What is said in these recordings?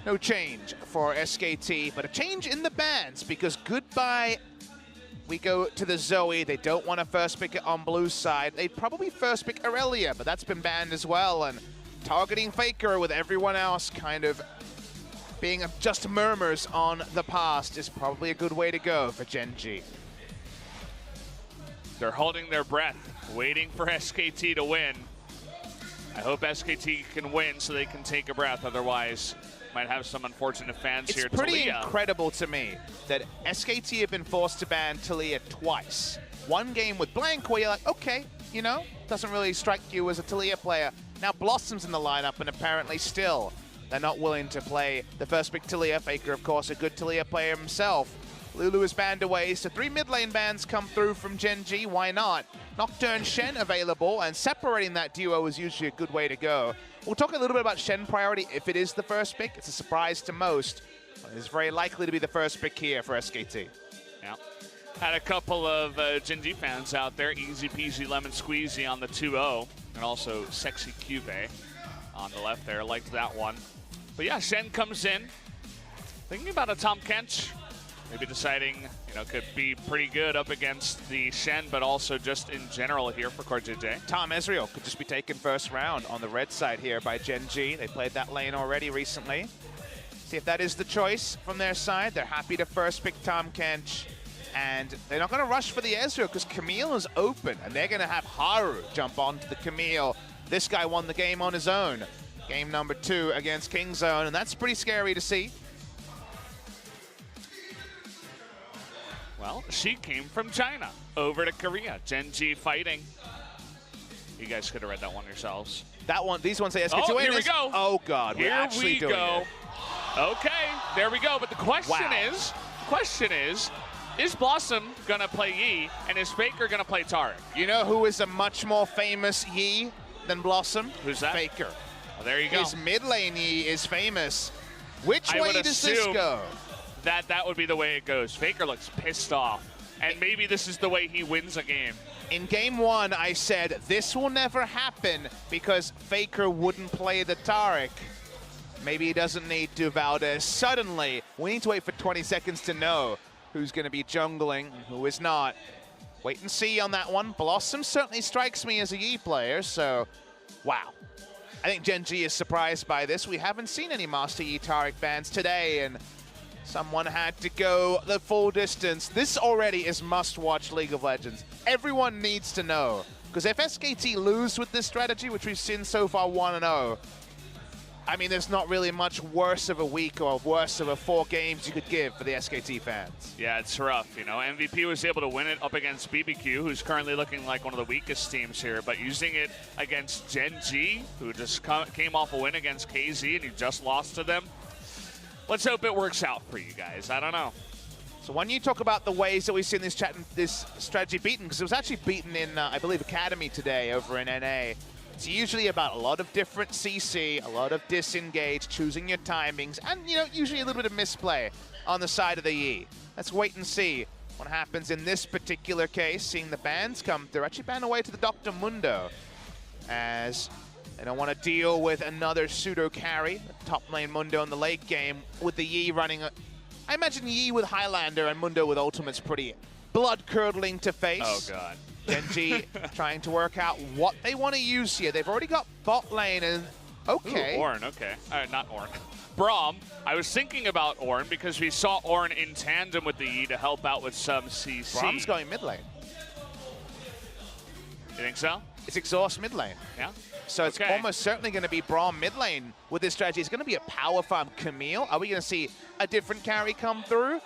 No change for SKT, but a change in the bans because goodbye. We go to the Zoe. They don't want to first pick it on Blue's side. They'd probably first pick Aurelia, but that's been banned as well. And targeting Faker with everyone else kind of being just murmurs on the past is probably a good way to go for Gen G. They're holding their breath, waiting for SKT to win. I hope SKT can win so they can take a breath. Otherwise, might have some unfortunate fans here. It's pretty incredible to me that SKT have been forced to ban Taliyah twice. One game with Blank where you're like, okay, you know, doesn't really strike you as a Taliyah player. Now Blossom's in the lineup and apparently still they're not willing to play the first pick Taliyah. Faker, of course, a good Taliyah player himself. Lulu is banned away, so 3 mid lane bans come through from Gen G. Why not? Nocturne Shen available, and separating that duo is usually a good way to go. We'll talk a little bit about Shen priority if it is the first pick. It's a surprise to most. It's very likely to be the first pick here for SKT. Yeah. Had a couple of Gen G fans out there. Easy peasy lemon squeezy on the 2-0. And also Sexy Cube on the left there. Liked that one. But yeah, Shen comes in. Thinking about a Tom Kench. Maybe deciding, you know, could be pretty good up against the Shen, but also just in general here for CoreJJ. Tom Ezreal could just be taken first round on the red side here by Gen G. They played that lane already recently. See if that is the choice from their side. They're happy to first pick Tom Kench. And they're not going to rush for the Ezreal because Camille is open. And they're going to have Haru jump onto the Camille. This guy won the game on his own. Game number 2 against Kingzone. And that's pretty scary to see. Well, she came from China over to Korea. Gen G fighting. You guys could have read that one yourselves. That one, these ones say SKT. Oh, here we go. Oh, God, we're actually doing it. Okay, there we go. But the question is Blossom gonna play Yi, and is Faker gonna play Taric? You know who is a much more famous Yi than Blossom? Who's that? Faker. Well, there you go. His mid lane Yi is famous. Which way does this go? That would be the way it goes. Faker looks pissed off, and maybe this is the way he wins a game. In game 1, I said this will never happen because Faker wouldn't play the Taric. Maybe he doesn't need to, Valdez. Suddenly, we need to wait for 20 seconds to know who's going to be jungling and who is not. Wait and see on that one. Blossom certainly strikes me as a Yi player, so wow. I think Gen G is surprised by this. We haven't seen any Master Yi Taric bans today, and someone had to go the full distance. This already is must-watch League of Legends. Everyone needs to know. Because if SKT lose with this strategy, which we've seen so far 1-0, I mean, there's not really much worse of a week or worse of a 4 games you could give for the SKT fans. Yeah, it's rough, you know. MVP was able to win it up against BBQ, who's currently looking like one of the weakest teams here, but using it against Gen G, who just came off a win against KZ and he just lost to them. Let's hope it works out for you guys. I don't know. So when you talk about the ways that we've seen this strategy beaten, because it was actually beaten in, I believe, Academy today over in NA. It's usually about a lot of different CC, a lot of disengage, choosing your timings, and, you know, usually a little bit of misplay on the side of the Yi. Let's wait and see what happens in this particular case. Seeing the bans come through, actually banned away to the Dr. Mundo, as they don't want to deal with another pseudo carry. Top lane Mundo in the late game with the Yi running. I imagine Yi with Highlander and Mundo with ultimate's pretty blood-curdling to face. Oh, God. Gen G trying to work out what they want to use here. They've already got bot lane and okay. Ooh, Ornn, okay. Not Ornn. Braum. I was thinking about Ornn because we saw Ornn in tandem with the Yi to help out with some CC. Braum's going mid lane. You think so? It's exhaust mid lane. Yeah. So it's almost certainly going to be Braum mid lane with this strategy. It's going to be a power farm Camille. Are we going to see a different carry come through?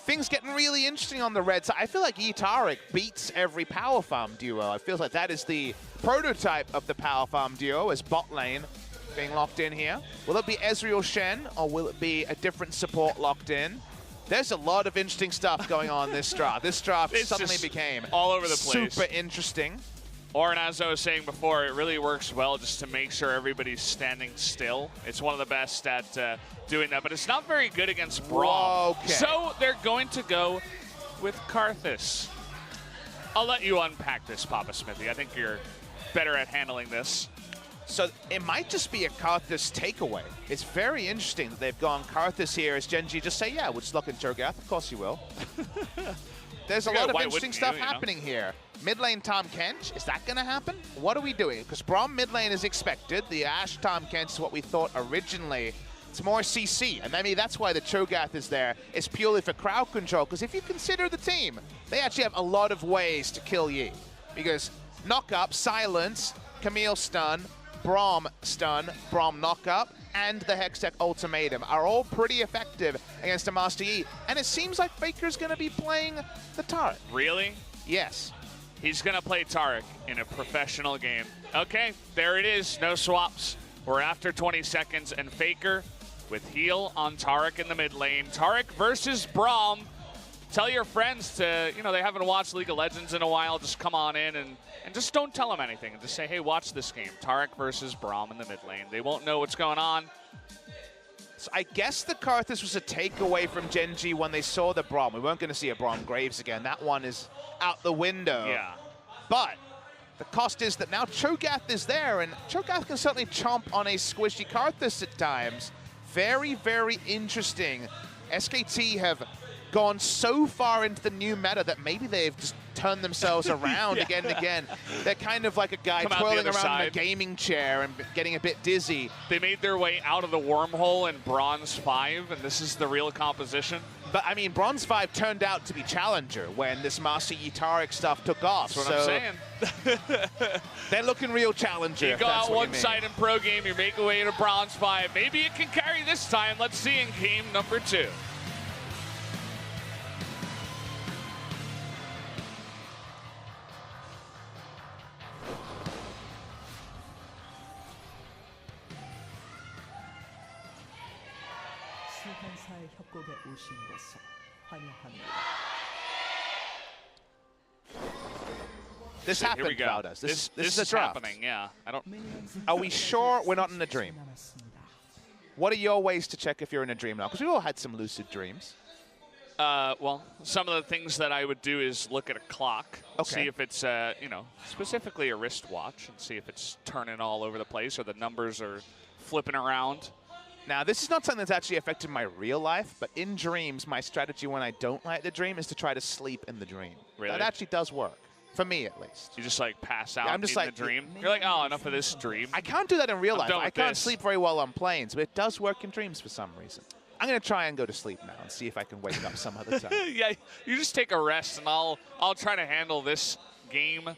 Things getting really interesting on the red side. I feel like Yi Taric beats every power farm duo. I feel like that is the prototype of the power farm duo as bot lane being locked in here. Will it be Ezreal Shen or will it be a different support locked in? There's a lot of interesting stuff going on this draft. This draft suddenly became all over the place. Super interesting. Or, as I was saying before, it really works well just to make sure everybody's standing still. It's one of the best at doing that, but it's not very good against Braum. Okay. So they're going to go with Karthus. I'll let you unpack this, Papa Smithy. I think you're better at handling this. So it might just be a Karthus takeaway. It's very interesting that they've gone Karthus here as Gen G just say, yeah, we'll just lock in Cho'Gath. Of course you will. There's a lot of interesting stuff happening here. Mid lane Tahm Kench, is that going to happen? What are we doing? Because Braum mid lane is expected. The Ashe Tahm Kench is what we thought originally. It's more CC, and maybe that's why the Cho'Gath is there. It's purely for crowd control, because if you consider the team, they actually have a lot of ways to kill Yi. Because knock up, silence, Camille stun, Braum stun, Braum knock up, and the Hextech ultimatum are all pretty effective against a Master Yi. And it seems like Faker's going to be playing the Taric. Really? Yes. He's going to play Taric in a professional game. Okay, there it is. No swaps. We're after 20 seconds, and Faker with heal on Taric in the mid lane. Taric versus Braum. Tell your friends to, they haven't watched League of Legends in a while, just come on in and just don't tell them anything. And just say, hey, watch this game. Taric versus Braum in the mid lane. They won't know what's going on. So I guess the Karthus was a takeaway from Gen G when they saw the Braum. We weren't going to see a Braum Graves again. That one is out the window. Yeah. But the cost is that now Cho'Gath is there, and Cho'Gath can certainly chomp on a squishy Karthus at times. Very, very interesting. SKT have gone so far into the new meta that maybe they've just turned themselves around again and again. They're kind of like a guy twirling around in a gaming chair and getting a bit dizzy. They made their way out of the wormhole in Bronze 5, and this is the real composition. But, I mean, Bronze 5 turned out to be Challenger when this Master Yi Taric stuff took off. That's what I'm saying. They're looking real Challenger. You go out one side in pro game, you make your way to Bronze 5. Maybe it can carry this time. Let's see in game number 2. This happened about us. This is a draft. Happening, yeah. Are we sure we're not in a dream? What are your ways to check if you're in a dream now? Because we've all had some lucid dreams. Well, some of the things that I would do is look at a clock, see if it's, specifically a wristwatch, and see if it's turning all over the place or the numbers are flipping around. Now, this is not something that's actually affected my real life, but in dreams, my strategy when I don't like the dream is to try to sleep in the dream. Really? That actually does work. For me, at least. You just, pass out I'm just in the dream? You're like, oh, enough of this dream. I can't do that in real life. I can't sleep very well on planes, but it does work in dreams for some reason. I'm going to try and go to sleep now and see if I can wake up some other time. Yeah, you just take a rest, and I'll try to handle this game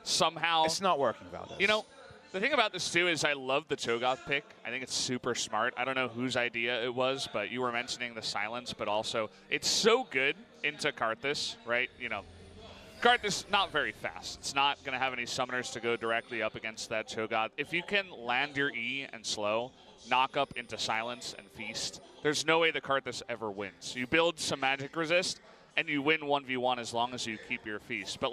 somehow. It's not working, Valdez. The thing about this, too, is I love the Cho'Gath pick. I think it's super smart. I don't know whose idea it was, but you were mentioning the silence, but also it's so good into Karthus, right? Karthus, not very fast. It's not going to have any summoners to go directly up against that Cho'Gath. If you can land your E and slow, knock up into silence and feast, there's no way the Karthus ever wins. You build some magic resist, and you win 1v1 as long as you keep your feast. But,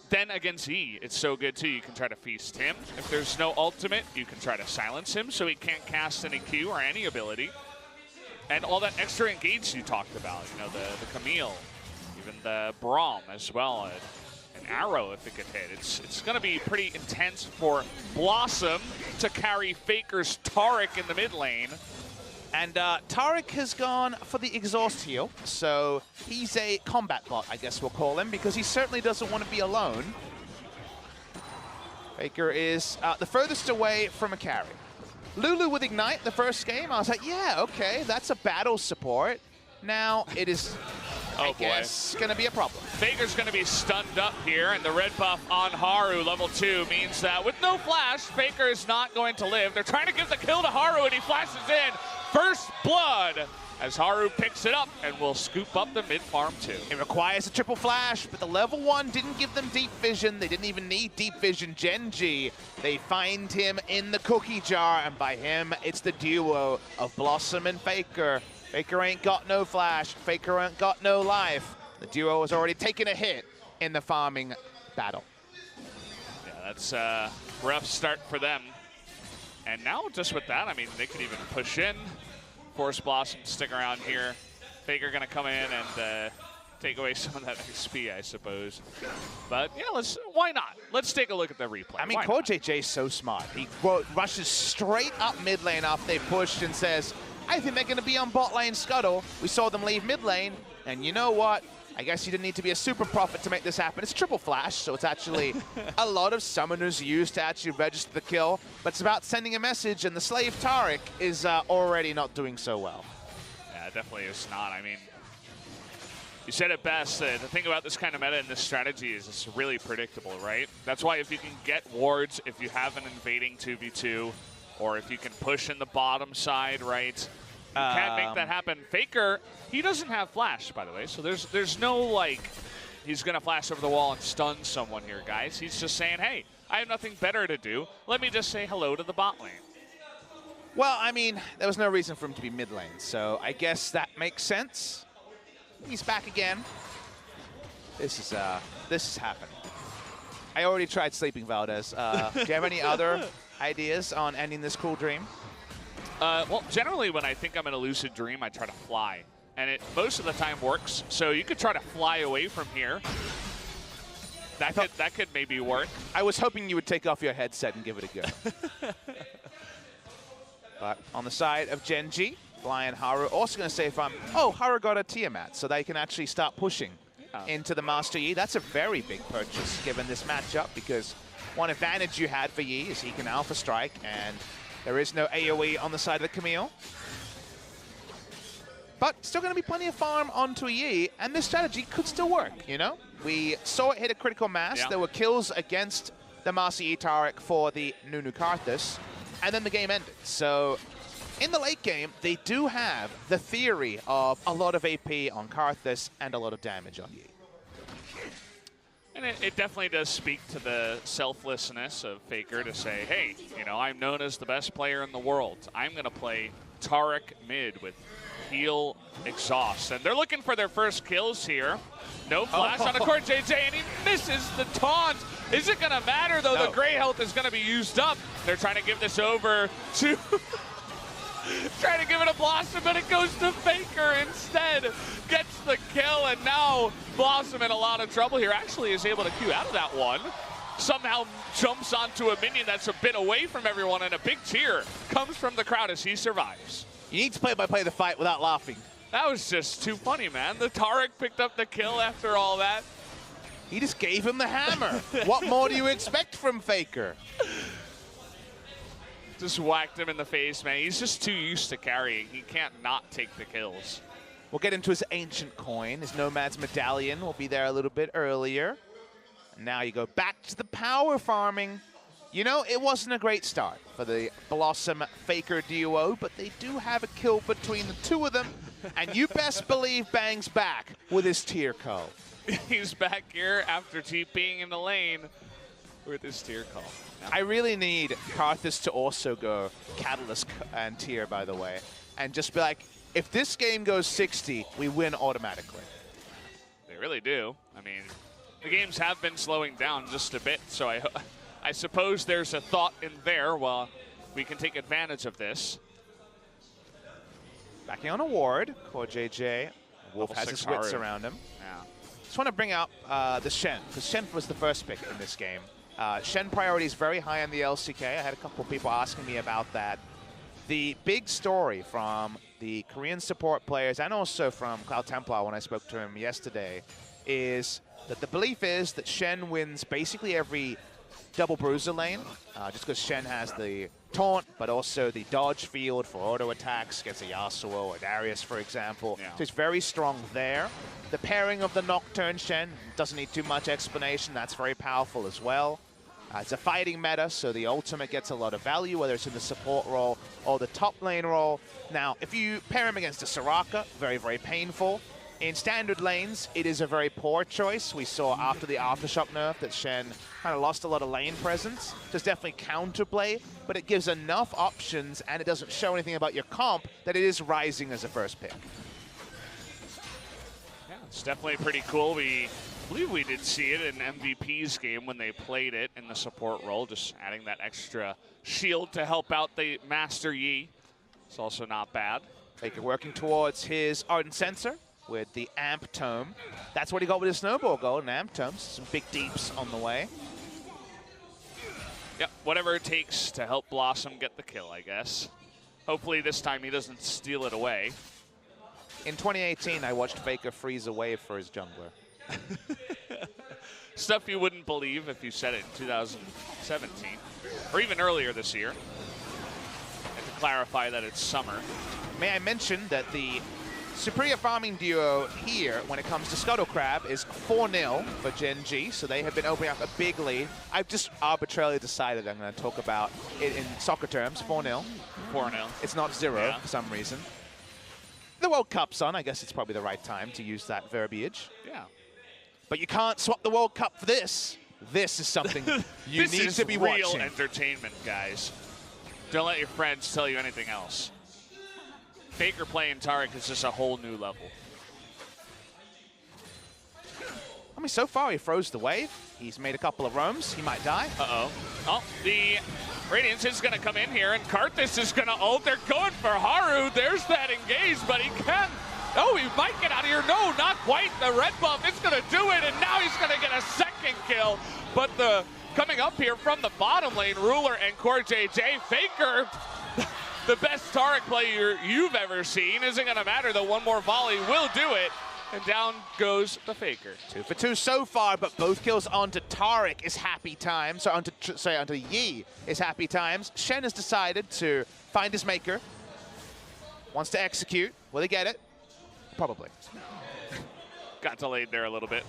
then against E, it's so good, too. You can try to feast him. If there's no ultimate, you can try to silence him so he can't cast any Q or any ability. And all that extra engage you talked about, the Camille, even the Braum as well, an arrow if it could hit. It's going to be pretty intense for Blossom to carry Faker's Taric in the mid lane. And Taric has gone for the exhaust heal, so he's a combat bot, I guess we'll call him, because he certainly doesn't want to be alone. Faker is the furthest away from a carry. Lulu with Ignite the first game, I was like, yeah, okay, that's a battle support. Now it is, I guess, going to be a problem. Faker's going to be stunned up here, and the red buff on Haru, level 2, means that with no flash, Faker is not going to live. They're trying to give the kill to Haru, and he flashes in. First blood as Haru picks it up and will scoop up the mid farm too. It requires a triple flash, but the level 1 didn't give them deep vision. They didn't even need deep vision. Gen G, they find him in the cookie jar, and by him, it's the duo of Blossom and Faker. Faker ain't got no flash. Faker ain't got no life. The duo has already taken a hit in the farming battle. Yeah, that's a rough start for them. And now just with that, I mean, they could even push in, force Blossom to stick around here. Faker going to come in and take away some of that XP, I suppose. But yeah, why not? Let's take a look at the replay. I mean, Core JJ's so smart. He rushes straight up mid lane after they pushed and says, I think they're going to be on bot lane scuttle. We saw them leave mid lane, and you know what? I guess you didn't need to be a super prophet to make this happen. It's triple flash, so it's actually a lot of summoners used to actually register the kill, but it's about sending a message, and the slave Taric is already not doing so well. Yeah, it definitely is not. I mean, you said it best. The thing about this kind of meta and this strategy is it's really predictable, right? That's why if you can get wards, if you have an invading 2v2, or if you can push in the bottom side, right? You can't make that happen. Faker, he doesn't have flash, by the way, so there's no, like, he's going to flash over the wall and stun someone here, guys. He's just saying, hey, I have nothing better to do. Let me just say hello to the bot lane. Well, I mean, there was no reason for him to be mid lane, so I guess that makes sense. He's back again. This is happening. I already tried sleeping Valdez. Do you have any other ideas on ending this cool dream? Well, generally when I think I'm in a lucid dream, I try to fly. And it most of the time works. So you could try to fly away from here. That could maybe work. I was hoping you would take off your headset and give it a go. But on the side of Genji, Fly and Haru also going to say Haru got a Tiamat, so they can actually start pushing into the Master Yi. That's a very big purchase given this matchup, because one advantage you had for Yi is he can Alpha Strike, and there is no AoE on the side of the Camille. But still going to be plenty of farm onto Yi, and this strategy could still work, you know? We saw it hit a critical mass. Yeah. There were kills against the Master Yi Taric for the Nunu Karthus, and then the game ended. So in the late game, they do have the theory of a lot of AP on Karthus and a lot of damage on Yi. And it definitely does speak to the selflessness of Faker to say, hey, you know, I'm known as the best player in the world. I'm going to play Taric mid with heal exhaust. And they're looking for their first kills here. No flash on a Core JJ, and he misses the taunt. Is it going to matter, though? No. The gray health is going to be used up. They're trying to give this over to... trying to give it a Blossom, but it goes to Faker instead. Gets the kill, and now Blossom in a lot of trouble here. Actually is able to Q out of that one. Somehow jumps onto a minion that's a bit away from everyone, and a big cheer comes from the crowd as he survives. You need to play the fight without laughing. That was just too funny, man. The Taric picked up the kill after all that. He just gave him the hammer. What more do you expect from Faker? Just whacked him in the face, man. He's just too used to carrying. He can't not take the kills. We'll get into his ancient coin. His Nomad's medallion will be there a little bit earlier. And now you go back to the power farming. You know, it wasn't a great start for the Blossom Faker duo, but they do have a kill between the two of them. And you best believe Bang's back with his tier call. He's back here after TPing in the lane with his tier call. I really need Karthus to also go Catalyst and tier, by the way, and just be like, if this game goes 60, we win automatically. They really do. I mean, the games have been slowing down just a bit, so I suppose there's a thought in there. Well, we can take advantage of this. Backing on a ward, Core JJ. Wolf has his wits around him. Yeah. Just want to bring out the Shen, because Shen was the first pick in this game. Shen priority is very high on the LCK. I had a couple of people asking me about that. The big story from the Korean support players and also from Cloud Templar when I spoke to him yesterday is that the belief is that Shen wins basically every double bruiser lane, just because Shen has the taunt, but also the dodge field for auto attacks against a Yasuo or Darius, for example. Yeah. So it's very strong there. The pairing of the Nocturne Shen doesn't need too much explanation. That's very powerful as well. It's a fighting meta, so the ultimate gets a lot of value, whether it's in the support role or the top lane role. Now, if you pair him against a Soraka, very, very painful. In standard lanes, it is a very poor choice. We saw after the Aftershock nerf that Shen kind of lost a lot of lane presence. Just definitely counterplay, but it gives enough options and it doesn't show anything about your comp that it is rising as a first pick. Yeah, it's definitely pretty cool. I believe we did see it in MVP's game when they played it in the support role, just adding that extra shield to help out the Master Yi. It's also not bad. Faker working towards his Ardent Sensor. with the Amp Tome. That's what he got with his Snowball Gold, an Amp Tome. Some big deeps on the way. Yep, whatever it takes to help Blossom get the kill, I guess. Hopefully this time he doesn't steal it away. In 2018, I watched Faker freeze a wave for his jungler. Stuff you wouldn't believe if you said it in 2017, or even earlier this year. And to clarify that it's summer. May I mention that the superior farming duo here, when it comes to Scuttle Crab, is 4-0 for Gen G, so they have been opening up a big lead. I've just arbitrarily decided I'm going to talk about it in soccer terms, 4-0. 4-0. It's not 0 for some reason. The World Cup's on. I guess it's probably the right time to use that verbiage. Yeah. But you can't swap the World Cup for this. This is something you need to be watching. This is real entertainment, guys. Don't let your friends tell you anything else. Faker playing Taric is just a whole new level. I mean, so far he froze the wave. He's made a couple of roams. He might die. Uh-oh. Oh, the Radiance is going to come in here, and Karthus is going to ult. They're going for Haru. There's that engage, but he can. Oh, he might get out of here. No, not quite. The red buff is going to do it, and now he's going to get a second kill. But the coming up here from the bottom lane, Ruler and Core JJ. Faker, the best Taric player you've ever seen. Isn't going to matter, though. One more volley will do it. And down goes the Faker. 2 for 2 so far, but both kills onto Taric is happy times. So onto Yi is happy times. Shen has decided to find his maker. Wants to execute. Will he get it? Probably. Got delayed there a little bit.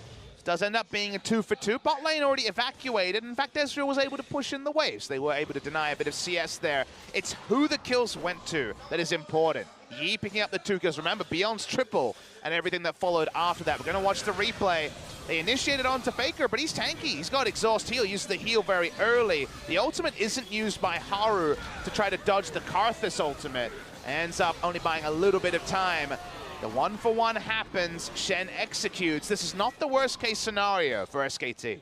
Does end up being a 2 for 2. Bot lane already evacuated. In fact, Ezreal was able to push in the waves. They were able to deny a bit of CS there. It's who the kills went to that is important. Yi picking up the 2 kills. Remember, Beyond's triple and everything that followed after that. We're going to watch the replay. They initiated onto Faker, but he's tanky. He's got exhaust heal. Uses the heal very early. The ultimate isn't used by Haru to try to dodge the Karthus ultimate. Ends up only buying a little bit of time. The 1-for-1 happens. Shen executes. This is not the worst case scenario for SKT.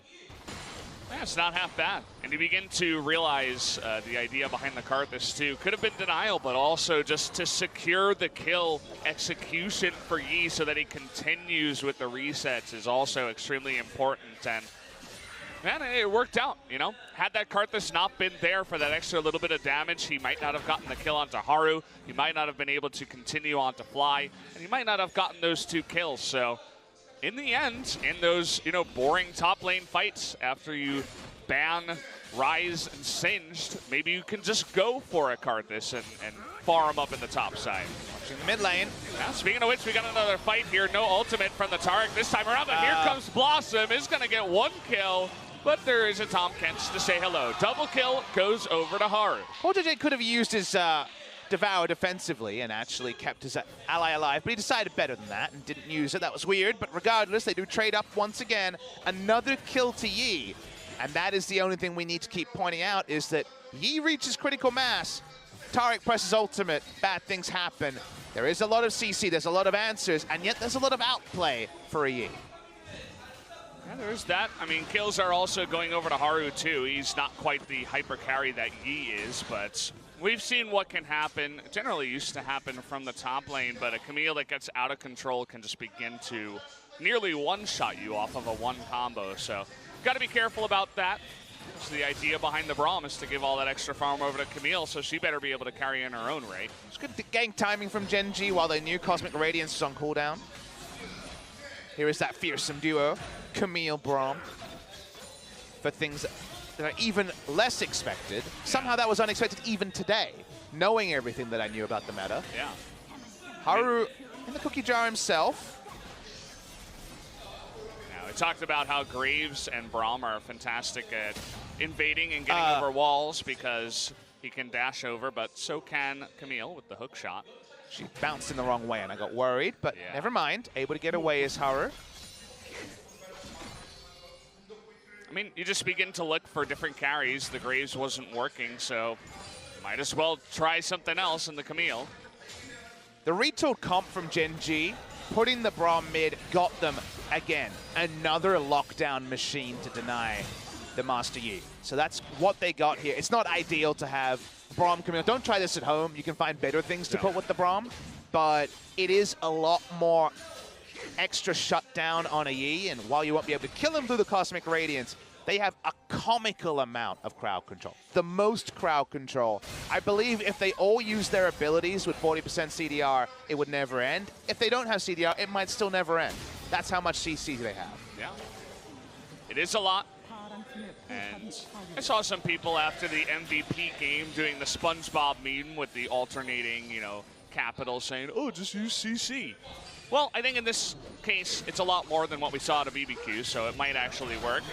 Yeah, it's not half bad. And you begin to realize the idea behind the Karthus too. Could have been denial, but also just to secure the kill execution for Yi so that he continues with the resets is also extremely important. And man, it worked out, you know. Had that Karthus not been there for that extra little bit of damage, he might not have gotten the kill onto Haru. He might not have been able to continue on to Fly, and he might not have gotten those 2 kills. So in the end, in those, you know, boring top lane fights, after you ban Rise and Singed, maybe you can just go for a Karthus and farm up in the top side. Watching the mid lane. Now, speaking of which, we got another fight here. No ultimate from the Taric this time around, but here comes Blossom. Is going to get 1 kill, but there is a Tom Kents to say hello. Double kill goes over to Haru. JJ could have used his Devour defensively and actually kept his ally alive, but he decided better than that and didn't use it. That was weird, but regardless, they do trade up once again. Another kill to Yi, and that is the only thing we need to keep pointing out, is that Yi reaches critical mass. Taric presses ultimate, bad things happen. There is a lot of CC, there's a lot of answers, and yet there's a lot of outplay for a Yi. Yeah, there's that. I mean, kills are also going over to Haru too. He's not quite the hyper carry that Yi is, but we've seen what can happen. It generally used to happen from the top lane, but a Camille that gets out of control can just begin to nearly one-shot you off of a 1 combo. So got to be careful about that. So the idea behind the Braum is to give all that extra farm over to Camille, so she better be able to carry in her own right. It's good gank timing from Gen G while they knew Cosmic Radiance was on cooldown. Here is that fearsome duo, Camille Braum, for things that are even less expected. Somehow that was unexpected even today, knowing everything that I knew about the meta. Yeah. Haru in the cookie jar himself. Now, we talked about how Graves and Braum are fantastic at invading and getting over walls because he can dash over, but so can Camille with the hook shot. She bounced in the wrong way and I got worried, but never mind. Able to get away is Haru. I mean, you just begin to look for different carries. The Graves wasn't working, so might as well try something else in the Camille. The retooled comp from Gen G, putting the Braum mid, got them again. Another lockdown machine to deny the Master Yi. So that's what they got here. It's not ideal to have Braum Camille. Don't try this at home. You can find better things to put with the Braum, but it is a lot more extra shutdown on a Yi, and while you won't be able to kill him through the Cosmic Radiance, they have a comical amount of crowd control. The most crowd control. I believe if they all use their abilities with 40% CDR, it would never end. If they don't have CDR, it might still never end. That's how much CC they have. Yeah. It is a lot. And I saw some people after the MVP game doing the SpongeBob meme with the alternating, you know, capital saying, oh, just use CC. Well, I think in this case, it's a lot more than what we saw at a BBQ, so it might actually work.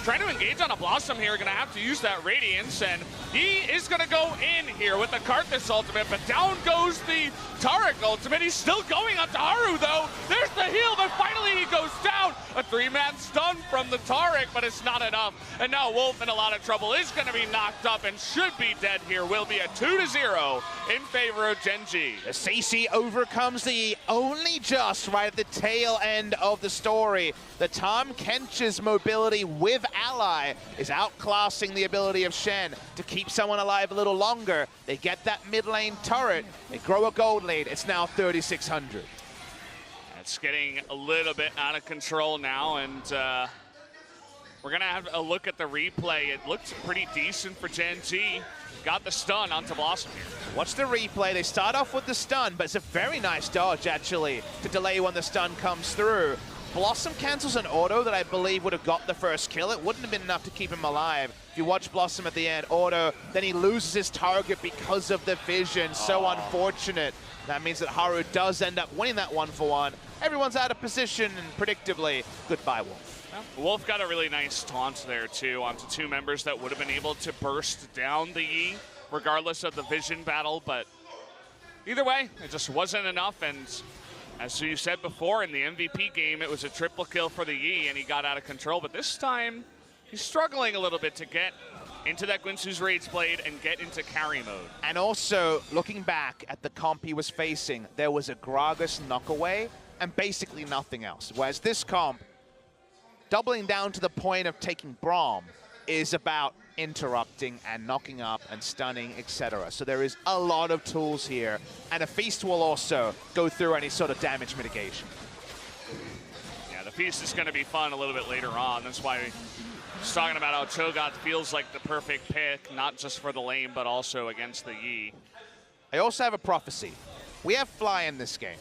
Trying to engage on a Blossom here, gonna have to use that Radiance, and he is gonna go in here with the Karthus ultimate, but down goes the Taric ultimate. He's still going on to Haru, though. There's the heal, but finally he goes down. A 3-man stun from the Taric, but it's not enough. And now Wolf in a lot of trouble, is gonna be knocked up and should be dead here. Will be a 2-0 in favor of Gen G. The CC overcomes the only just right at the tail end of the story. The Tahm Kench's mobility with Ally is outclassing the ability of Shen to keep someone alive a little longer. They get that mid lane turret, they grow a gold lead. It's now 3,600. It's getting a little bit out of control now, and we're gonna have a look at the replay. It looks pretty decent for Gen G. Got the stun onto Blossom here. Watch the replay. They start off with the stun, but it's a very nice dodge, actually, to delay when the stun comes through. Blossom cancels an auto that I believe would have got the first kill. It wouldn't have been enough to keep him alive. If you watch Blossom at the end, auto, then he loses his target because of the vision. So unfortunate. That means that Haru does end up winning that 1-for-1. Everyone's out of position, and predictably, goodbye, Wolf. Wolf got a really nice taunt there, too, onto two members that would have been able to burst down the Yi, regardless of the vision battle. But either way, it just wasn't enough. And as you said before, in the MVP game, it was a triple kill for the Yi, and he got out of control. But this time, he's struggling a little bit to get into that Guinsoo's Rage Blade and get into carry mode. And also, looking back at the comp he was facing, there was a Gragas knockaway and basically nothing else. Whereas this comp, doubling down to the point of taking Braum, is about interrupting and knocking up and stunning, etc. So there is a lot of tools here, and a Feast will also go through any sort of damage mitigation. Yeah, the Feast is going to be fun a little bit later on. That's why he's talking about how Cho'Gath feels like the perfect pick, not just for the lane, but also against the Yi. I also have a prophecy. We have Fly in this game.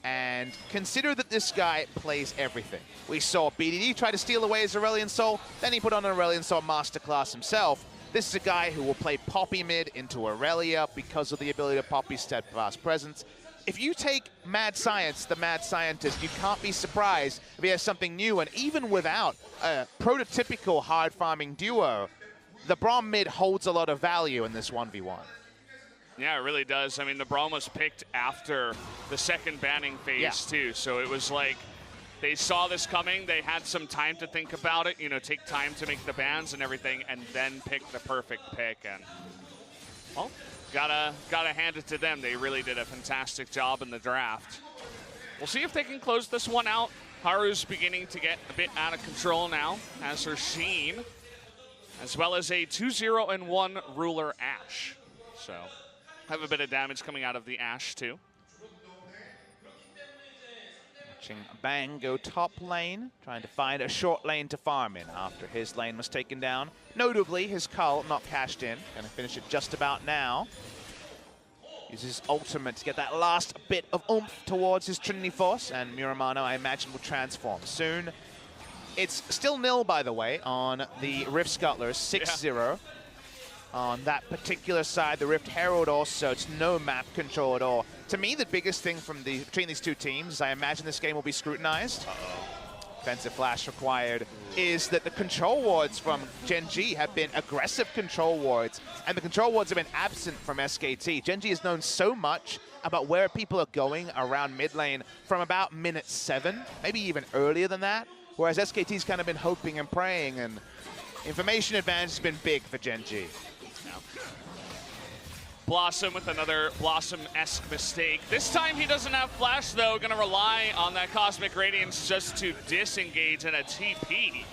And consider that this guy plays everything. We saw BDD try to steal away his Aurelion Soul, then he put on an Aurelion Soul masterclass himself. This is a guy who will play Poppy mid into Aurelia because of the ability of Poppy's steadfast presence. If you take Mad Science, the Mad Scientist, you can't be surprised if he has something new. And even without a prototypical hard farming duo, the Braum mid holds a lot of value in this 1v1. Yeah, it really does. I mean, the Braum was picked after the second banning phase, too. So it was like they saw this coming. They had some time to think about it, you know, take time to make the bans and everything, and then pick the perfect pick. And, well, gotta hand it to them. They really did a fantastic job in the draft. We'll see if they can close this one out. Haru's beginning to get a bit out of control now, as her Sheen, as well as a 2-0-1 ruler Ashe. So have a bit of damage coming out of the Ashe, too. Watching Bang go top lane, trying to find a short lane to farm in after his lane was taken down. Notably, his Cull not cashed in. Gonna finish it just about now. Uses his ultimate to get that last bit of oomph towards his Trinity Force, and Muramano, I imagine, will transform soon. It's still nil, by the way, on the Rift Scuttlers, 6-0. On that particular side, the Rift Herald also, it's no map control at all. To me, the biggest thing from between these two teams, is I imagine this game will be scrutinized. Defensive flash required, is that the control wards from Gen G have been aggressive control wards, and the control wards have been absent from SKT. Gen G has known so much about where people are going around mid lane from about minute 7, maybe even earlier than that, whereas SKT's kind of been hoping and praying, and information advantage has been big for Gen G. Blossom with another Blossom-esque mistake. This time he doesn't have flash, though. Gonna rely on that Cosmic Radiance just to disengage, and a TP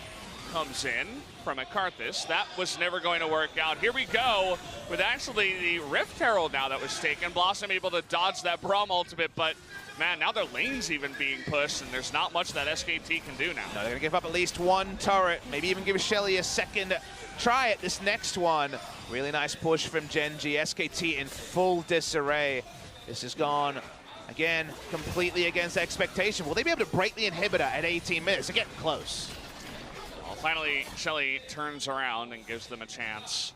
comes in from a Karthus. That was never going to work out. Here we go with actually the Rift Herald now that was taken. Blossom able to dodge that Braum ultimate, but man, now their lane's even being pushed, and there's not much that SKT can do now. No, they're going to give up at least one turret, maybe even give Shelly a second try at this next one. Really nice push from Gen.G. SKT in full disarray. This has gone, again, completely against expectation. Will they be able to break the inhibitor at 18 minutes? They're getting close. Well, finally, Shelly turns around and gives them a chance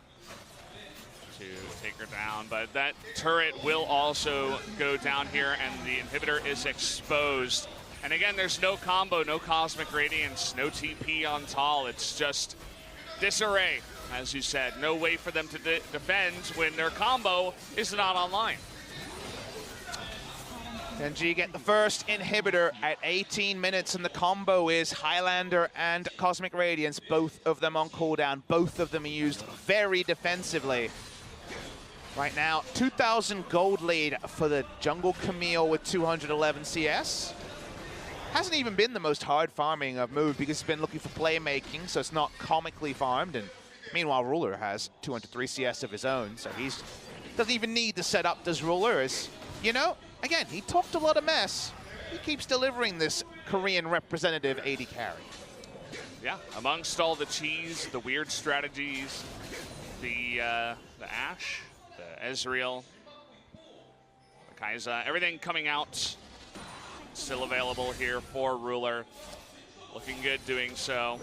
to take her down, but that turret will also go down here, and the inhibitor is exposed. And again, there's no combo, no Cosmic Radiance, no TP on Tal. It's just disarray, as you said. No way for them to defend when their combo is not online. Gen.G get the first inhibitor at 18 minutes, and the combo is Highlander and Cosmic Radiance, both of them on cooldown. Both of them are used very defensively. Right now, 2,000 gold lead for the jungle Camille with 211 CS. Hasn't even been the most hard farming of move because he's been looking for playmaking, so it's not comically farmed. And meanwhile, Ruler has 203 CS of his own, so he doesn't even need to set up, does Ruler. As, you know, again, he talked a lot of mess. He keeps delivering this Korean representative AD carry. Yeah, amongst all the cheese, the weird strategies, the Ashe, the Ezreal, the Kai'Sa, everything coming out, still available here for Ruler. Looking good doing so.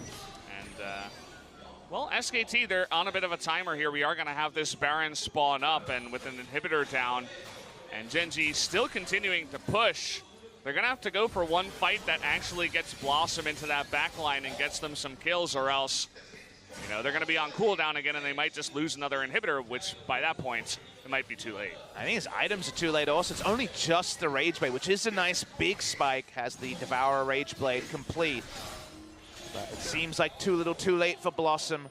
And, well, SKT, they're on a bit of a timer here. We are going to have this Baron spawn up, and with an inhibitor down, and Gen.G still continuing to push. They're going to have to go for one fight that actually gets Blossom into that backline and gets them some kills, or else, you know, they're going to be on cooldown again, and they might just lose another inhibitor, which by that point, it might be too late. I think his items are too late also. It's only just the Rage Blade, which is a nice big spike, has the Devourer Rage Blade complete. But it seems like too little too late for Blossom.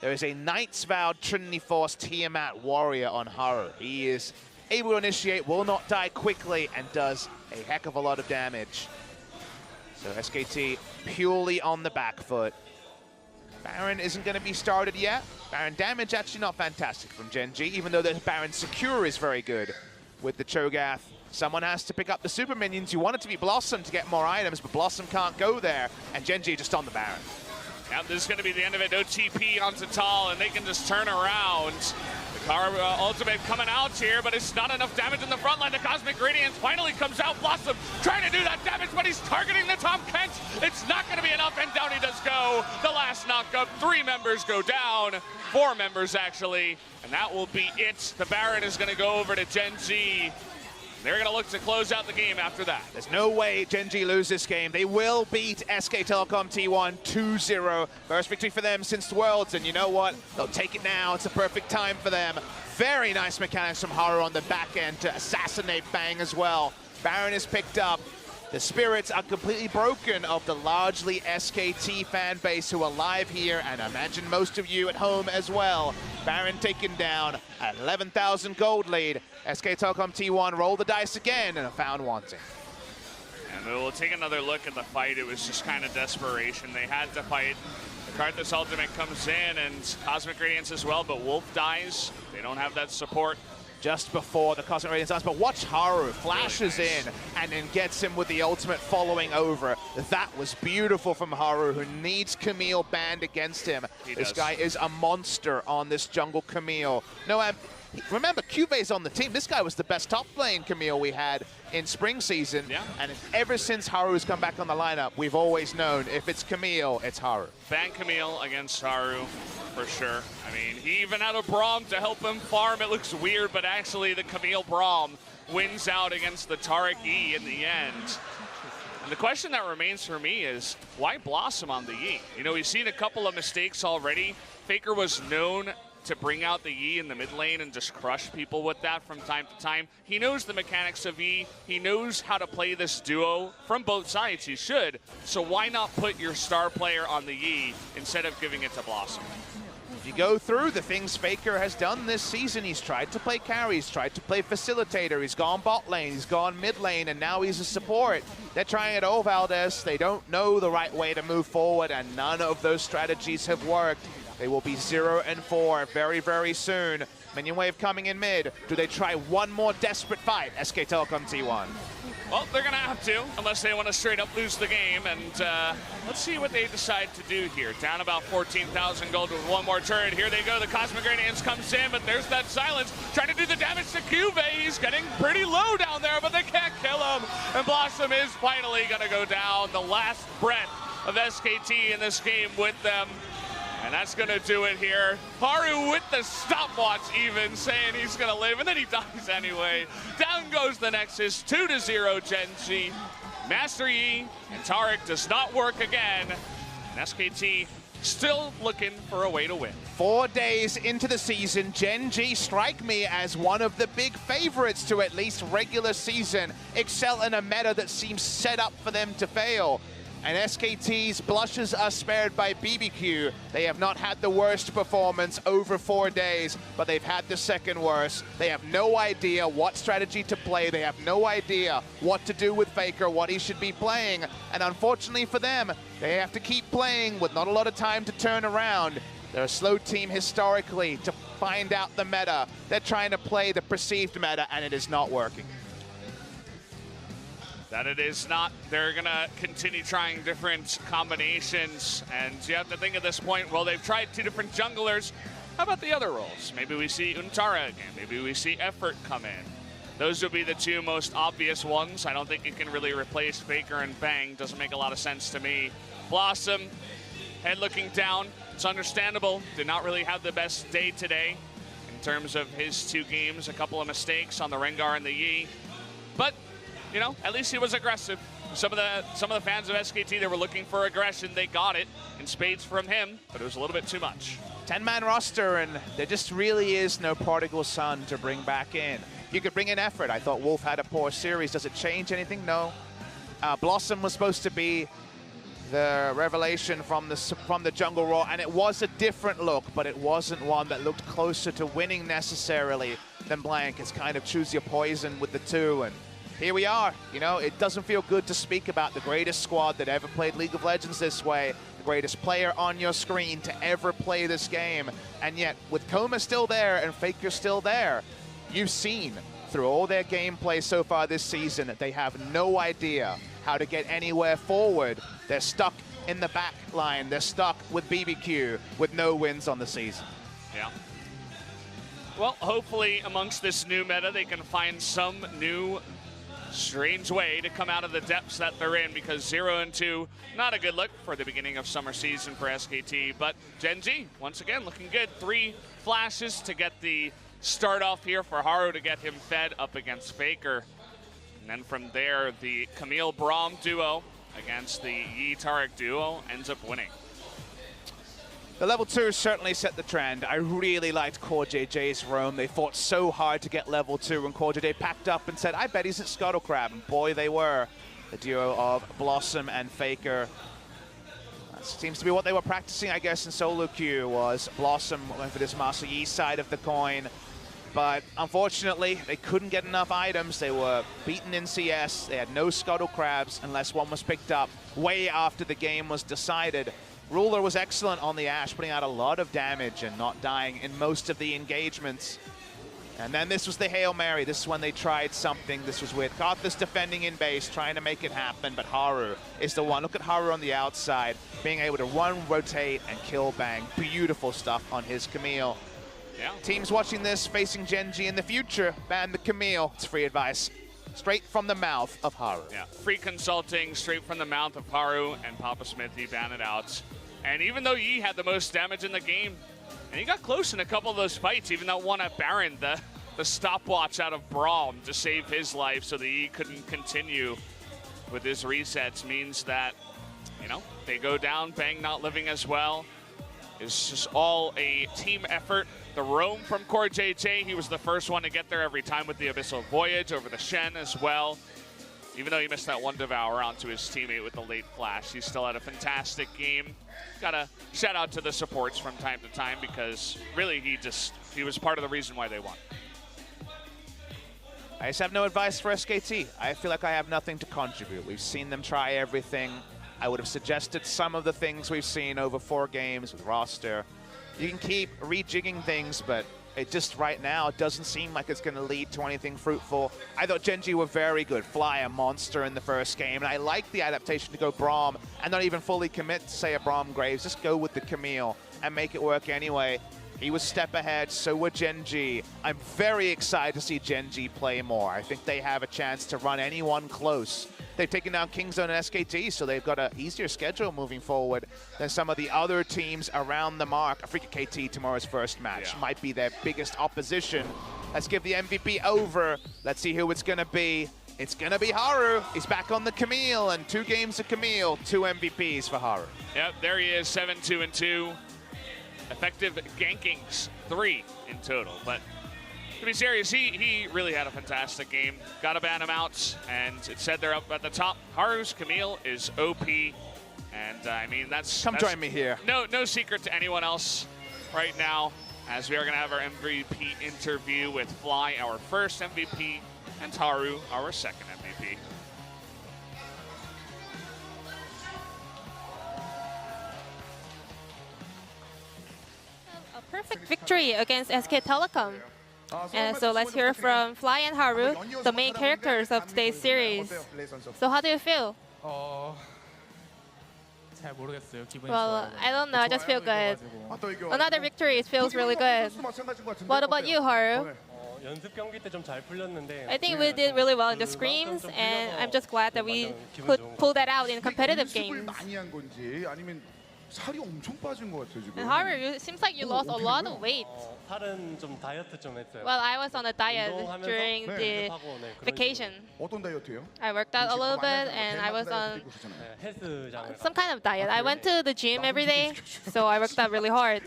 There is a Knight's Vow Trinity Force Tiamat Warrior on Haru. He is able to initiate, will not die quickly, and does a heck of a lot of damage. So SKT purely on the back foot. Baron isn't going to be started yet. Baron damage actually not fantastic from Gen.G, even though the Baron secure is very good with the Cho'Gath. Someone has to pick up the super minions. You want it to be Blossom to get more items, but Blossom can't go there, and Gen.G just on the Baron. Yep, this is going to be the end of it. No TP onto Tal, and they can just turn around. The Car ultimate coming out here, but it's not enough damage in the front line. The Cosmic Radiance finally comes out. Blossom trying to do that damage, but he's targeting the Tom Kent. It's not going to be enough, and down he does go. The last knockup, 3 members go down. 4 members, actually, and that will be it. The Baron is going to go over to Gen.G. They're going to look to close out the game after that. There's no way Gen.G lose this game. They will beat SK Telecom T1 2-0. First victory for them since Worlds, and you know what? They'll take it now. It's a perfect time for them. Very nice mechanics from Haru on the back end to assassinate Bang as well. Baron is picked up. The spirits are completely broken of the largely SKT fan base who are live here, and I imagine most of you at home as well. Baron taken down at 11,000 gold lead. SK Telecom T1 roll the dice again and are found wanting. And we'll take another look at the fight. It was just kind of desperation. They had to fight. The Karthus ultimate comes in, and Cosmic Radiance as well, but Wolf dies. They don't have that support just before the Cosmic Radiance dies, but watch Haru flashes really nice in and then gets him with the ultimate following over. That was beautiful from Haru, who needs Camille banned against him. This guy is a monster on this jungle Camille. No, remember, Cuve's on the team. This guy was the best top lane Camille we had in spring season. Yeah. And ever since Haru's come back on the lineup, we've always known if it's Camille, it's Haru. Ban Camille against Haru, for sure. I mean, he even had a Braum to help him farm. It looks weird, but actually the Camille Braum wins out against the Taric E in the end. And the question that remains for me is, why Blossom on the Yi? You know, we've seen a couple of mistakes already. Faker was known to bring out the Yi in the mid lane and just crush people with that from time to time. He knows the mechanics of Yi. He knows how to play this duo from both sides. He should. So why not put your star player on the Yi instead of giving it to Blossom? If you go through the things Faker has done this season, he's tried to play carry, he's tried to play facilitator, he's gone bot lane, he's gone mid lane, and now he's a support. They're trying it all, Valdez. They don't know the right way to move forward, and none of those strategies have worked. They will be 0-4 very, very soon. Minion wave coming in mid. Do they try one more desperate fight? SK Telecom T1. Well, they're going to have to, unless they want to straight up lose the game. And let's see what they decide to do here. Down about 14,000 gold with one more turret. Here they go. The Cosmic Radiance comes in, but there's that silence. Trying to do the damage to Cuvee. He's getting pretty low down there, but they can't kill him. And Blossom is finally going to go down. The last breath of SKT in this game with them. And that's going to do it here. Haru with the stopwatch even, saying he's going to live, and then he dies anyway. Down goes the Nexus, 2-0 Gen.G. Master Yi and Taric does not work again. And SKT still looking for a way to win. 4 days into the season, Gen.G strike me as one of the big favorites to at least regular season excel in a meta that seems set up for them to fail. And SKT's blushes are spared by BBQ. They have not had the worst performance over 4 days, but they've had the second worst. They have no idea what strategy to play. They have no idea what to do with Faker, what he should be playing. And unfortunately for them, they have to keep playing with not a lot of time to turn around. They're a slow team historically to find out the meta. They're trying to play the perceived meta, and it is not working. That it is not. They're going to continue trying different combinations. And you have to think at this point, well, they've tried 2 different junglers. How about the other roles? Maybe we see Untara again. Maybe we see Effort come in. Those would be the 2 most obvious ones. I don't think you can really replace Faker and Bang. Doesn't make a lot of sense to me. Blossom, head looking down. It's understandable. Did not really have the best day today in terms of his 2 games. A couple of mistakes on the Rengar and the Yi. But you know, at least he was aggressive. Some of the fans of SKT that were looking for aggression, they got it in spades from him, but it was a little bit too much. 10-man roster, and there just really is no prodigal son to bring back in. You could bring in Effort. I thought Wolf had a poor series. Does it change anything? No. Blossom was supposed to be the revelation from the jungle roar, and it was a different look, but it wasn't one that looked closer to winning necessarily than Blank. It's kind of choose your poison with the 2, and here we are. You know, it doesn't feel good to speak about the greatest squad that ever played League of Legends this way, the greatest player on your screen to ever play this game, and yet with Coma still there and Faker still there, you've seen through all their gameplay so far this season that they have no idea how to get anywhere forward. They're stuck in the back line. They're stuck with BBQ with no wins on the season. Yeah. Well, hopefully amongst this new meta, they can find some new strange way to come out of the depths that they're in, because 0-2, not a good look for the beginning of summer season for SKT, but Gen.G, once again, looking good. 3 flashes to get the start off here for Haru to get him fed up against Faker. And then from there, the Camille Braum duo against the Yi Taric duo ends up winning. The level 2 certainly set the trend. I really liked Core JJ's roam. They fought so hard to get level 2, and Core JJ packed up and said, I bet he's at Scuttle Crab. And boy, they were. The duo of Blossom and Faker. That seems to be what they were practicing, I guess, in solo queue, was Blossom going for this Master Yi side of the coin. But unfortunately, they couldn't get enough items. They were beaten in CS. They had no Scuttle Crabs unless one was picked up way after the game was decided. Ruler was excellent on the Ashe, putting out a lot of damage and not dying in most of the engagements. And then this was the Hail Mary. This is when they tried something. This was with Karthus defending in base, trying to make it happen, but Haru is the one. Look at Haru on the outside, being able to run, rotate, and kill Bang. Beautiful stuff on his Camille. Yeah. Teams watching this, facing Gen.G in the future, ban the Camille. It's free advice. Straight from the mouth of Haru. Yeah, free consulting straight from the mouth of Haru and Papa Smithy ban it out. And even though Yi had the most damage in the game, and he got close in a couple of those fights, even that one at Baron, the stopwatch out of Braum to save his life so that Yi couldn't continue with his resets means that, you know, they go down, Bang not living as well. It's just all a team effort. The roam from Core JJ, he was the first one to get there every time with the Abyssal Voyage over the Shen as well. Even though he missed that one Devour onto his teammate with the late flash, he still had a fantastic game. Gotta shout out to the supports from time to time, because really he was part of the reason why they won. I just have no advice for SKT. I feel like I have nothing to contribute. We've seen them try everything. I would have suggested some of the things we've seen over 4 games with roster. You can keep rejigging things, but it just right now doesn't seem like it's going to lead to anything fruitful. I thought Gen G were very good. Fly a monster in the first game, and I like the adaptation to go Braum and not even fully commit to, say, a Braum Graves. Just go with the Camille and make it work anyway. He was step ahead, so were Gen G. I'm very excited to see Gen G play more. I think they have a chance to run anyone close. They've taken down Kingzone and SKT, so they've got an easier schedule moving forward than some of the other teams around the mark. Africa KT, tomorrow's first match, might be their biggest opposition. Let's give the MVP over. Let's see who it's going to be. It's going to be Haru. He's back on the Camille, and 2 games of Camille, 2 MVPs for Haru. Yep, there he is, 7-2-2. Effective gankings, 3 in total. But to be serious, he really had a fantastic game. Got to ban him out, and it said they're up at the top. Haru's Camille is OP, and I mean that's join me here. No secret to anyone else right now, as we are going to have our MVP interview with Fly, our first MVP, and Haru, our second MVP. Perfect victory against SK Telecom. And so let's hear from Fly and Haru, the main characters of today's series. So how do you feel? Well, I don't know, I just feel good. Another victory, it feels really good. What about you, Haru? I think we did really well in the scrims, and I'm just glad that we could pull that out in competitive games. And Haru, it seems like you lost a lot of weight. Well, I was on a diet during the vacation. I worked out a little bit, and I was on some kind of diet. I went to the gym every day, so I worked out really hard.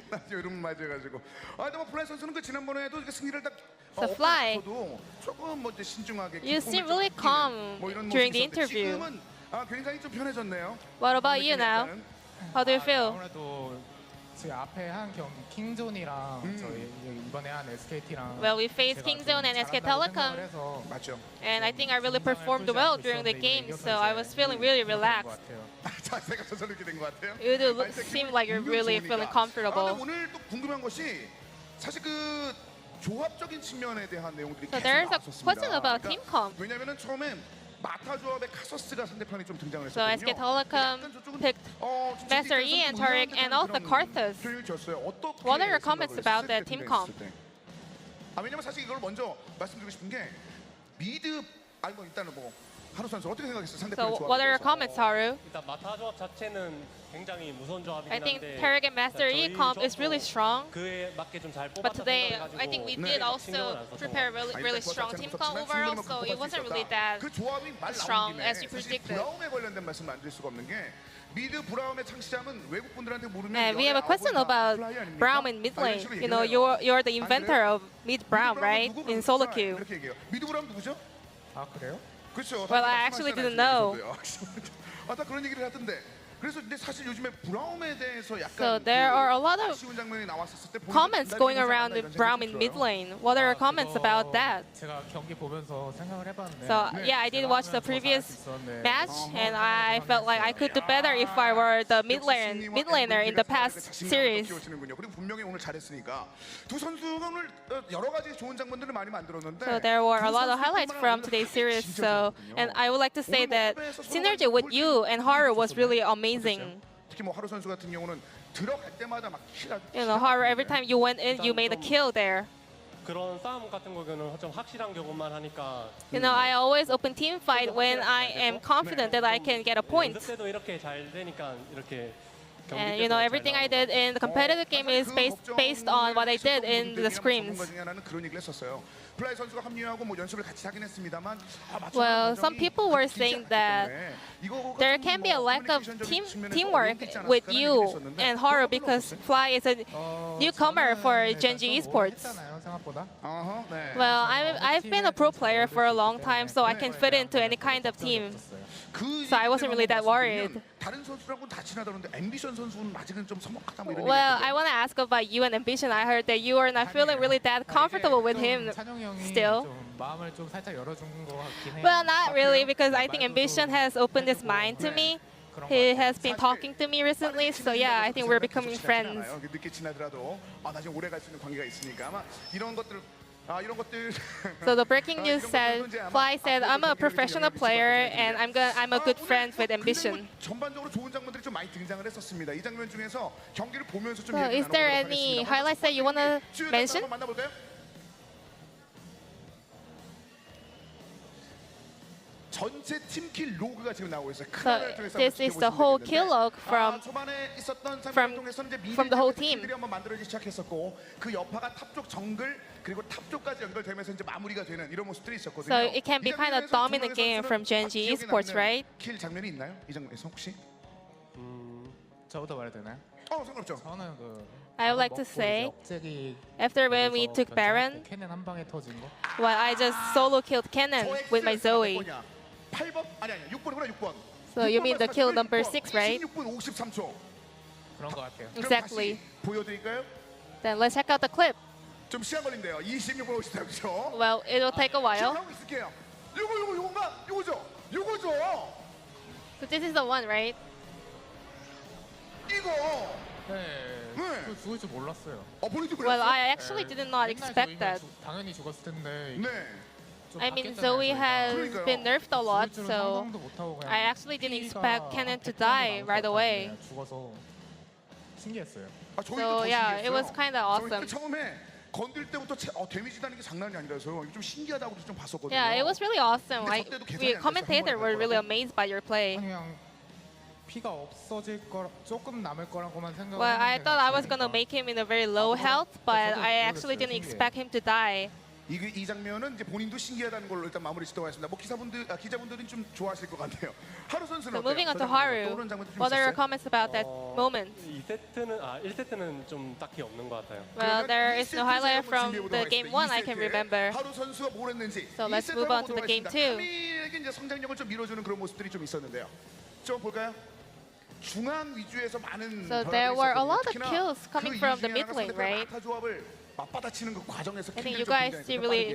So Fly, you seem really calm during the interview. What about you now? How do you feel? Well, we faced Kingzone and SK Telecom, and I think I really performed well during the game, so I was feeling really relaxed. You do seem like you're really feeling comfortable. So there's a question about Telecom. So SK Telecom picked Master E and Tariq and also Karthus. What are your comments about the Telecom? So what are your comments, Haru? I think Tariq and Master E comp is really strong. But today, I think we did also prepare a really strong team comp overall, so it wasn't really that strong as you predicted. And we have a question about Braum in mid lane. You know, you're the inventor of mid Braum, right? In solo queue. Well, I actually didn't know. So there are a lot of comments going around the Braum in mid lane. What are your comments about that? So yeah, I did watch the previous match, and I felt like I could do better if I were the mid laner in the past series. So there were a lot of highlights from today's series. So, and I would like to say that synergy with you and Haru was really amazing. You know, Haru, every time you went in, you made a kill there. You know, I always open team fight when I am confident that I can get a point. And you know, everything I did in the competitive game is based on what I did in the scrims. Well, some people were saying that there can be a lack of teamwork with you and Haru because Fly is a newcomer for Gen G Esports. Well, I've been a pro player for a long time, so I can fit into any kind of team. So I wasn't really that worried. Well, I want to ask about you and Ambition. I heard that you are not feeling really that comfortable with him still. Well, not really, because I think Ambition has opened his mind to me. He has been talking to me recently, so yeah, I think we're becoming friends. 늦게 지나더라도 나중에 오래 갈 수 있는 관계가 있으니까 아마 이런 것들 이런 것들 So the breaking news said, Fly said, I'm a professional player and I'm a good friend with ambition. 전반적으로 좋은 장면들이 좀 많이 등장을 했었습니다. 이 장면 중에서 경기를 보면서 좀 So is there any highlights that you want to mention? 만나볼까요? 전체 팀킬 로그가 지금 나오고 있어요. So this is the whole kill log from the whole team. 한번 만들어지기 시작했었고 그 여파가 탑쪽 정글 그리고 탑쪽까지 연결되면서 이제 마무리가 되는 이런 모습들이 있었거든요. So it can be kind of dominant game from Gen.G Esports, right? 킬 장면이 있나요? 이 장면에서 혹시? 저부터 말해도 되나요? 상관없죠. 저는 I would like to say, after when we took Baron, 캐넨 한 방에 터진 거. well, I just solo killed Cannon with my Zoe. 8번? 아니 6번이구나 6번. So you mean the kill number 6, right? 26분 53초. 그런 거 같아요. Exactly. 보여드릴까요? Then let's check out the clip. 좀 시간 걸린대요. 26분 53초. Well, it will take a while. 하고 있을게요. 요건가? 요거죠. So this is the one, right? 이거. 네. 죽을 줄 몰랐어요. 본인도 그랬어요? Well, I actually did not expect that. 당연히 죽었을 텐데. 네. I mean, Zoe has been nerfed a lot, so I actually didn't expect Cannon to die right away. 죽어서 신기했어요. So yeah, it was kind of awesome. 처음에 건들 때부터 데미지 나는 게 장난이 아니라서 이게 좀 신기하다고 좀 봤었거든요. Yeah, it was really awesome. We commentators were really amazed by your play. 그냥 피가 없어질 거 조금 남을 거라고만 생각했는데. Well, I thought I was gonna make him in a very low health, but I actually didn't expect him to die. 이 장면은 이제 본인도 신기하다는 걸로 일단 마무리 짓도록하겠습니다. 뭐 기자분들은 좀 좋아하실 것 같아요. 하루 선수는 So moving on to Haru, what are your comments about that moment? 1세트는 좀 딱히 없는 것 같아요. Well, there is no highlight from the game 1 I can remember. 하루 선수가 뭘 했는지. So let's move on to the game 2. 카밀에게 이제 성장력을 좀 밀어주는 그런 모습들이 좀 있었는데요. 좀 볼까요? 중앙 위주에서 많은 So there were a lot of kills coming from the mid lane, right? 맞받아치는 그 과정에서 I think you guys really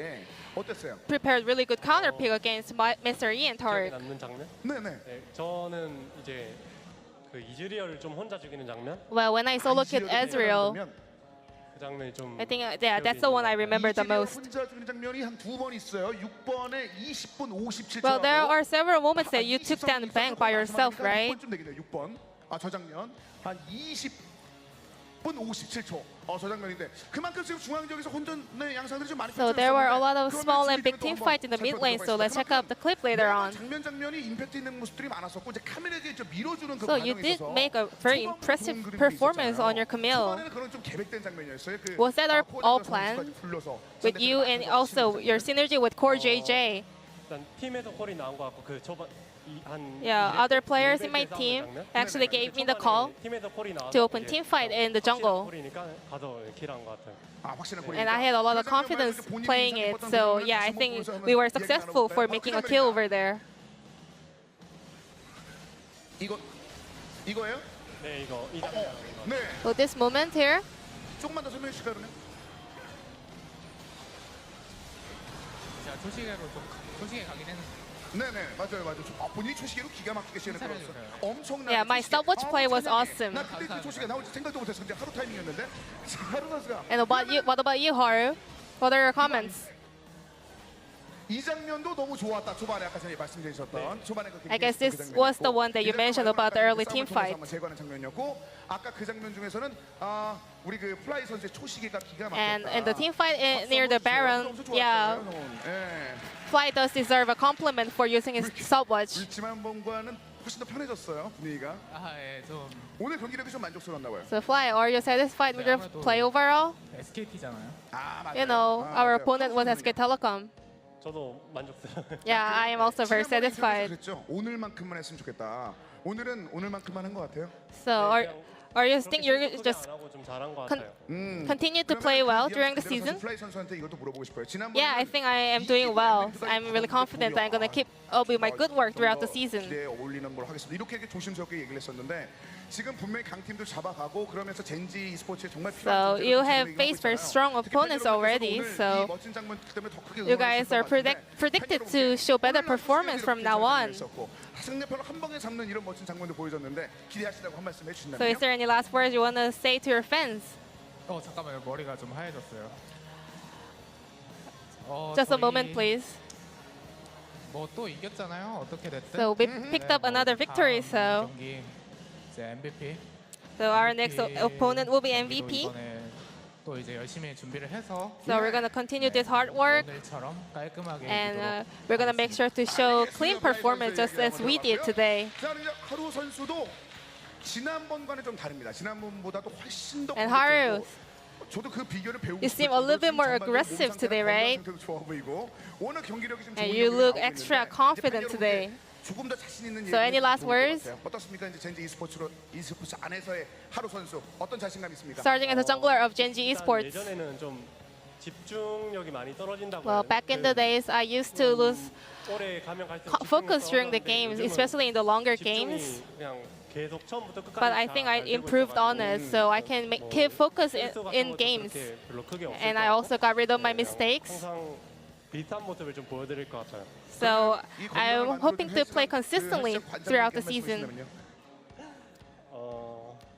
어땠어요? prepared really good counter pick against Mr. E and 기억에 Tariq. 남는 장면? 네네. 네, 저는 이제 그 이즈리얼을 좀 혼자 죽이는 장면? Well, when I solo killed Ezreal, 그 장면이 좀 I think yeah, that's the one I remember the most. 혼자 죽이는 장면이 한 2번 있어요. 6번에 20분 57초. Well, there are several moments that you took down the bank by yourself, right? 6번쯤 되겠네요. 6번. 저 장면 한 20분 57초. 저 장면인데 그만큼 지금 중앙 지역에서 혼전의 양상들이 좀 많이 So there were a lot of small and big team fights in the mid lane. So let's check out the clip later on. 장면이 임팩트 있는 모습들이 많았었고 이제 카밀에게 좀 밀어주는 그 So you did make a very impressive performance on your Camille. 그런 좀 계획된 장면이었어요. Was that all planned? With you and also your synergy with Core JJ. 일단 팀에서 콜이 나온 것 같고 그 초반 Yeah, other players in my team actually gave me the call to open team fight in the jungle. And I had a lot of confidence playing it, so yeah, I think we were successful for making a kill over there. 이거예요? 네, 이 장면. 네. So this moment here, 조금만 더 설명해 주실까요, 그러면? 제가 초시계로 가긴 했는데. 네네 맞아요. 본인이 초시계로 기가 막히게 시간을 끌었어. 엄청나게. yeah, my stopwatch play was awesome. 나 그때 그 초시계 나올지 생각도 못했어. 근데 하루 타이밍이었는데. 하루 선수가. And what about you, Haru? What are your comments? 이 장면도 너무 좋았다. 초반에 아까 전에 말씀드리셨던 초반에 그 I guess this was the one that you mentioned about the early team fight. 제거하는 장면이었고 아까 그 장면 중에서는 우리 그 플라이 선수의 초시계가 기가 막혔다. And in the team fight near the Baron, yeah, Fly does deserve a compliment for using his stopwatch. 지난 번과는 훨씬 더 편해졌어요 분위기가. 예, 좀 오늘 경기력이 좀 만족스러웠나 봐요. So Fly, are you satisfied with your play overall? SKT잖아요. 맞아요. You know, our opponent was SK Telecom. 저도 만족스러워요. Yeah, I am also very satisfied. 그랬죠. 오늘만큼만 했으면 좋겠다. 오늘은 오늘만큼만 한 것 같아요. So or you think you're just 좀 잘한 것 같아요. continue to play well during the season? 플라이 선수한테 이것도 물어보고 싶어요. Yeah, I think I am doing well. I'm really confident that I'm gonna keep up with my good work throughout the season. 기대에 어울리는 걸 하겠습니다. 이렇게 조심스럽게 얘기를 했었는데 지금 분명히 강팀도 잡아가고 그러면서 젠지 e스포츠에 정말 So you have faced very strong opponents already. So 멋진 장면 때문에 더 크게 you guys are predicted to show better performance from now on. 상대편을 한 방에 잡는 이런 멋진 장면도 보여줬는데 기대하시라고 한 말씀 So 해주신다면요? is there any last words you want to say to your fans? 잠깐만요. 머리가 좀 하얘졌어요. Just a moment, please. 뭐또 이겼잖아요. 어떻게 됐든. So we picked up another victory. So 경기 이제 MVP. our next opponent will be 경기도 MVP. 이번에 또 이제 열심히 준비를 해서 So we're gonna continue this hard work, 오늘처럼 깔끔하게 and 이기도록 we're gonna make sure to show clean performance just as we did today. 자, 이제 하루 선수도 지난번과는 좀 다릅니다. 지난번보다도 훨씬 더 And Haru, 저도 그 비결을 배우고 you seem a little bit more aggressive today, right? 좋아 보이고 오늘 경기력이 좀 And 좋은 you 경기를 look 나오고 extra 있는데 confident 이제 today. 조금 더 자신 있는 So any last words? 어떻습니까? 이제 젠지 e스포츠 안에서의 하루 선수 어떤 자신감 있습니까? Starting as a jungler of Genji 일단 Esports. 예전에는 좀 집중력이 많이 떨어진다고. Well, back in the days, I used to lose 오래 가면 갈수록 focus during the 집중력이 games, 떨어졌는데 especially in the longer 집중이 games. 그냥 계속 처음부터 끝까지 But I 다 think I 안 되고 improved on 있어가지고 it, so I can keep focus 실수 같은 in 것도 games. 그렇게 별로 크게 없을 And 것 I 같고, also got rid of my 그냥 mistakes. 항상 비슷한 모습을 좀 보여드릴 것 같아요. So I'm hoping to play consistently throughout the season.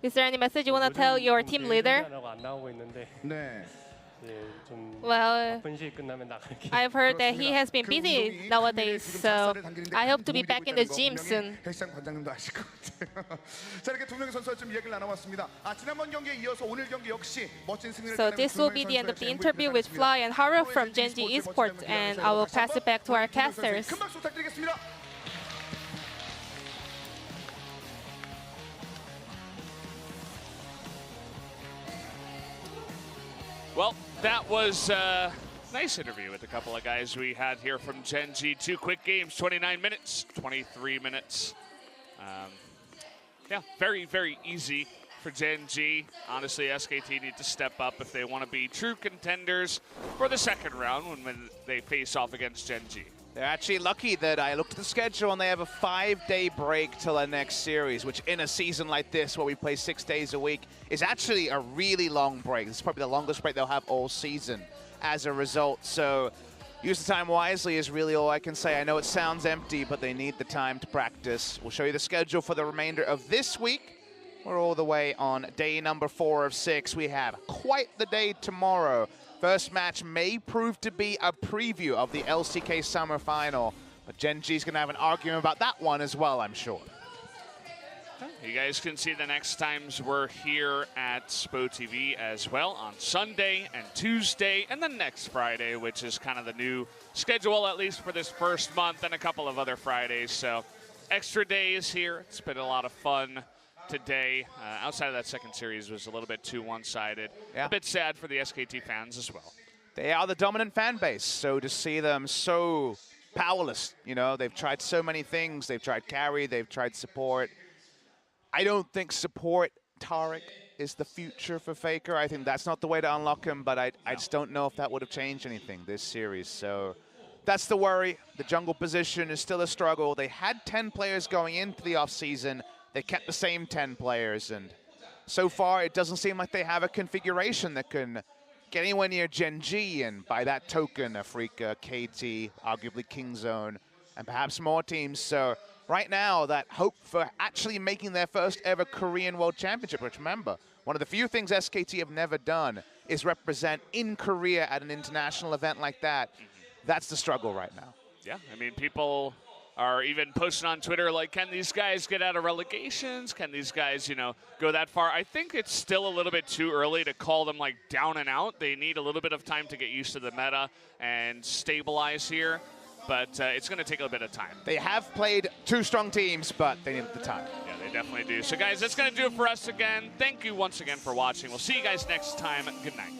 Is there any message you want to tell your team leader? 안 나오고 있는데 네. 예, 좀 Well, 바쁜 시기 끝나면 나갈게요. I've heard that he has been busy nowadays, so I hope to be back in the gym soon. 헬스장 관장님도 아실 것 같아요. 자, 이렇게 두 명의 선수와 좀 이야기를 나눠봤습니다. 지난번 경기에 이어서 오늘 경기 역시 멋진 승리를 So 따내고 this 두 will 명의 be the end of the 선수의 interview with MVP 를 Fly and Haru from 받았습니다. Genji Esports, and I will pass it back to our casters. 큰 박수 부탁드리겠습니다. Well, that was a nice interview with a couple of guys we had here from Genji. 2 quick games, 29 minutes, 23 minutes. Yeah, very, very easy for Genji. Honestly, SKT need to step up if they want to be true contenders for the second round when they face off against Genji. They're actually lucky that I looked at the schedule and they have a 5-day break till their next series, which in a season like this where we play 6 days a week is actually a really long break. This is probably the longest break they'll have all season as a result. So use the time wisely is really all I can say. I know it sounds empty, but they need the time to practice. We'll show you the schedule for the remainder of this week. We're all the way on day number 4 of 6. We have quite the day tomorrow. First match may prove to be a preview of the LCK Summer Final, but Genji's going to have an argument about that one as well, I'm sure. You guys can see the next times we're here at SPO TV as well on Sunday and Tuesday and then next Friday, which is kind of the new schedule, at least for this first month, and a couple of other Fridays. So extra days here. It's been a lot of fun today. Outside of that second series was a little bit too one-sided. Yeah. A bit sad for the SKT fans as well. They are the dominant fan base, so to see them so powerless, you know, they've tried so many things. They've tried carry, they've tried support. I don't think support Taric is the future for Faker. I think that's not the way to unlock him, but I just don't know if that would have changed anything this series. So that's the worry. The jungle position is still a struggle. They had 10 players going into the offseason. They kept the same 10 players, and so far it doesn't seem like they have a configuration that can get anywhere near Genji, and by that token, Afrika, KT, arguably Kingzone, and perhaps more teams. So right now, that hope for actually making their first ever Korean World Championship, which remember, one of the few things SKT have never done is represent in Korea at an international event like that. That's the struggle right now. Yeah, I mean, people are even posting on Twitter like, can these guys get out of relegations? Can these guys, you know, go that far? I think it's still a little bit too early to call them like down and out. They need a little bit of time to get used to the meta and stabilize here, but it's going to take a bit of time. They have played 2 strong teams, but they need the time. Yeah, they definitely do. So guys, that's going to do it for us again. Thank you once again for watching. We'll see you guys next time. Good night.